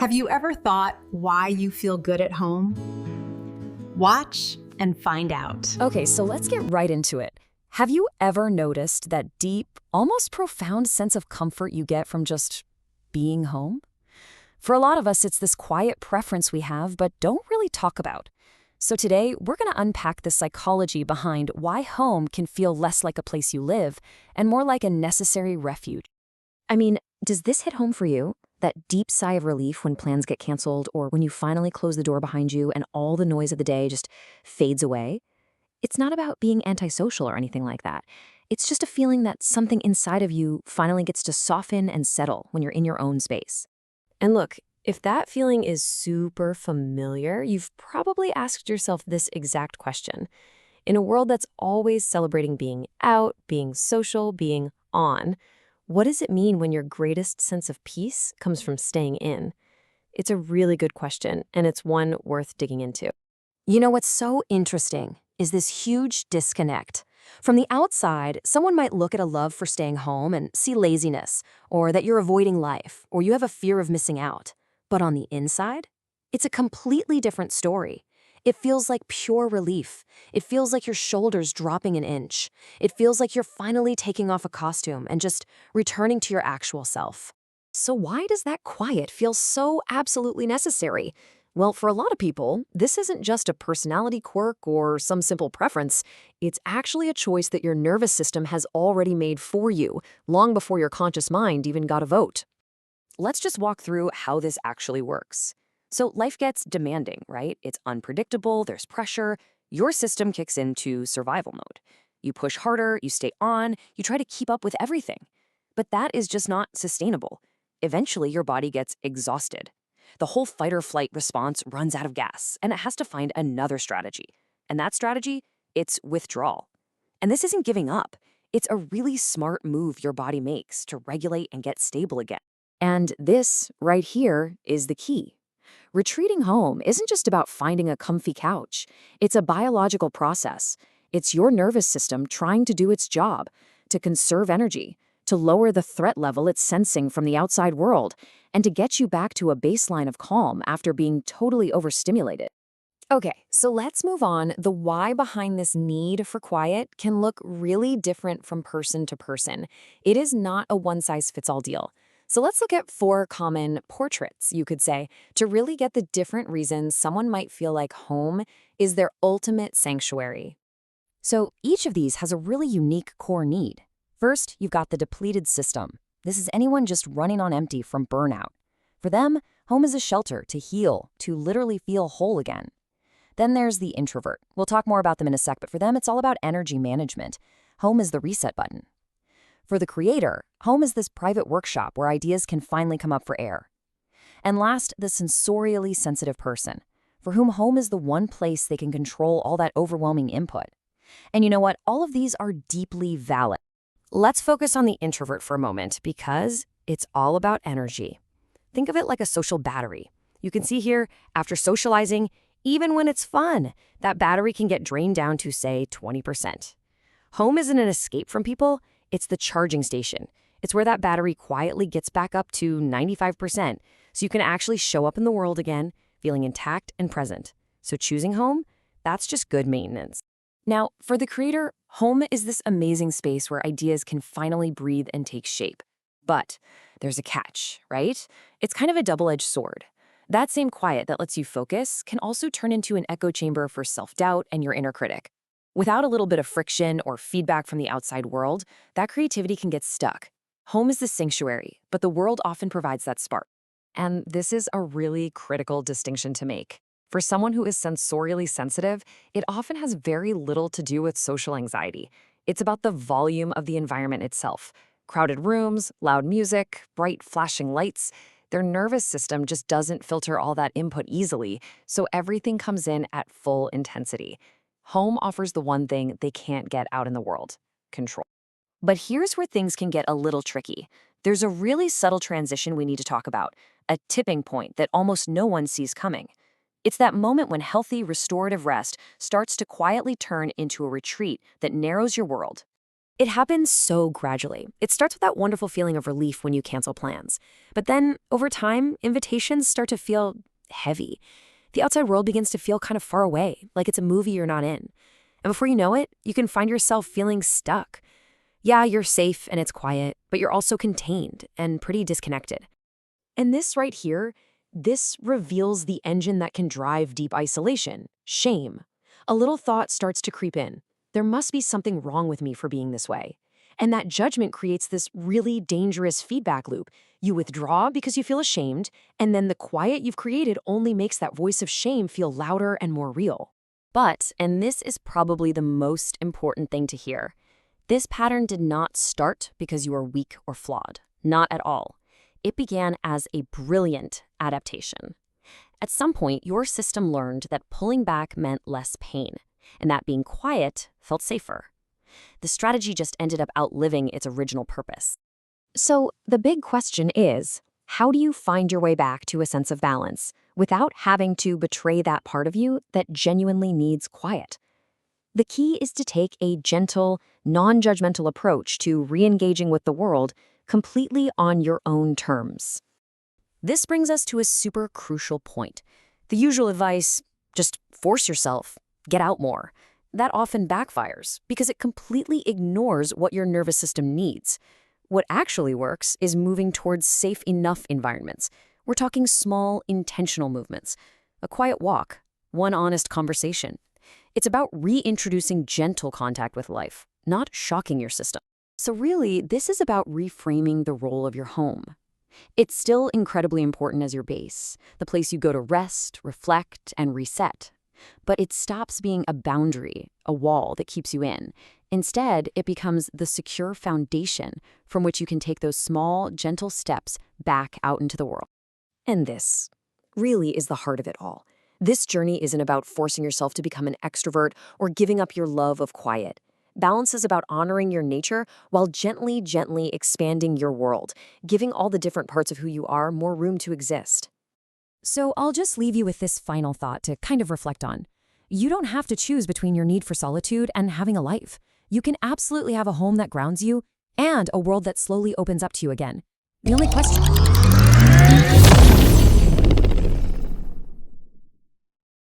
Have you ever thought why you feel good at home? Watch and find out. Okay, so let's get right into it. Have you ever noticed that deep, almost profound sense of comfort you get from just being home? For a lot of us, it's this quiet preference we have but don't really talk about. So today, we're going to unpack the psychology behind why home can feel less like a place you live and more like a necessary refuge. I mean, does this hit home for you? That deep sigh of relief when plans get canceled or when you finally close the door behind you and all the noise of the day just fades away? It's not about being antisocial or anything like that. It's just a feeling that something inside of you finally gets to soften and settle when you're in your own space. And look, if that feeling is super familiar, you've probably asked yourself this exact question. In a world that's always celebrating being out, being social, being on, what does it mean when your greatest sense of peace comes from staying in? It's a really good question, and it's one worth digging into. You know what's so interesting is this huge disconnect. From the outside, someone might look at a love for staying home and see laziness, or that you're avoiding life, or you have a fear of missing out. But on the inside, it's a completely different story. It feels like pure relief. It feels like your shoulders dropping an inch. It feels like you're finally taking off a costume and just returning to your actual self. So why does that quiet feel so absolutely necessary? Well, for a lot of people, this isn't just a personality quirk or some simple preference. It's actually a choice that your nervous system has already made for you, long before your conscious mind even got a vote. Let's just walk through how this actually works. So life gets demanding, right? It's unpredictable, there's pressure. Your system kicks into survival mode. You push harder, you stay on, you try to keep up with everything. But that is just not sustainable. Eventually, your body gets exhausted. The whole fight or flight response runs out of gas, and it has to find another strategy. And that strategy, it's withdrawal. And this isn't giving up. It's a really smart move your body makes to regulate and get stable again. And this, right here, is the key. Retreating home isn't just about finding a comfy couch. It's a biological process. It's your nervous system trying to do its job, to conserve energy, to lower the threat level it's sensing from the outside world, and to get you back to a baseline of calm after being totally overstimulated. Okay, so let's move on. The why behind this need for quiet can look really different from person to person. It is not a one-size-fits-all deal. So let's look at 4 common portraits, you could say, to really get the different reasons someone might feel like home is their ultimate sanctuary. So each of these has a really unique core need. First, you've got the depleted system. This is anyone just running on empty from burnout. For them, home is a shelter to heal, to literally feel whole again. Then there's the introvert. We'll talk more about them in a sec, but for them, it's all about energy management. Home is the reset button. For the creator, home is this private workshop where ideas can finally come up for air. And last, the sensorially sensitive person, for whom home is the one place they can control all that overwhelming input. And you know what? All of these are deeply valid. Let's focus on the introvert for a moment because it's all about energy. Think of it like a social battery. You can see here, after socializing, even when it's fun, that battery can get drained down to, say, 20%. Home isn't an escape from people. It's the charging station. It's where that battery quietly gets back up to 95%, so you can actually show up in the world again, feeling intact and present. So choosing home, that's just good maintenance. Now, for the creator, home is this amazing space where ideas can finally breathe and take shape. But there's a catch, right? It's kind of a double-edged sword. That same quiet that lets you focus can also turn into an echo chamber for self-doubt and your inner critic. Without a little bit of friction or feedback from the outside world, that creativity can get stuck. Home is the sanctuary, but the world often provides that spark. And this is a really critical distinction to make. For someone who is sensorially sensitive, it often has very little to do with social anxiety. It's about the volume of the environment itself. Crowded rooms, loud music, bright flashing lights. Their nervous system just doesn't filter all that input easily, so everything comes in at full intensity. Home offers the one thing they can't get out in the world: control. But here's where things can get a little tricky. There's a really subtle transition we need to talk about, a tipping point that almost no one sees coming. It's that moment when healthy, restorative rest starts to quietly turn into a retreat that narrows your world. It happens so gradually. It starts with that wonderful feeling of relief when you cancel plans. But then, over time, invitations start to feel heavy. The outside world begins to feel kind of far away, like it's a movie you're not in. And before you know it, you can find yourself feeling stuck. Yeah, you're safe and it's quiet, but you're also contained and pretty disconnected. And this right here, this reveals the engine that can drive deep isolation, shame. A little thought starts to creep in. There must be something wrong with me for being this way. And that judgment creates this really dangerous feedback loop. You withdraw because you feel ashamed, and then the quiet you've created only makes that voice of shame feel louder and more real. But, and this is probably the most important thing to hear, this pattern did not start because you were weak or flawed. Not at all. It began as a brilliant adaptation. At some point, your system learned that pulling back meant less pain, and that being quiet felt safer. The strategy just ended up outliving its original purpose. So the big question is, how do you find your way back to a sense of balance without having to betray that part of you that genuinely needs quiet? The key is to take a gentle, non-judgmental approach to re-engaging with the world completely on your own terms. This brings us to a super crucial point. The usual advice, just force yourself, get out more. That often backfires because it completely ignores what your nervous system needs. What actually works is moving towards safe enough environments. We're talking small, intentional movements. A quiet walk, one honest conversation. It's about reintroducing gentle contact with life, not shocking your system. So really, this is about reframing the role of your home. It's still incredibly important as your base, the place you go to rest, reflect, and reset. But it stops being a boundary, a wall that keeps you in. Instead, it becomes the secure foundation from which you can take those small, gentle steps back out into the world. And this really is the heart of it all. This journey isn't about forcing yourself to become an extrovert or giving up your love of quiet. Balance is about honoring your nature while gently, gently expanding your world, giving all the different parts of who you are more room to exist. So I'll just leave you with this final thought to kind of reflect on. You don't have to choose between your need for solitude and having a life. You can absolutely have a home that grounds you and a world that slowly opens up to you again. The only question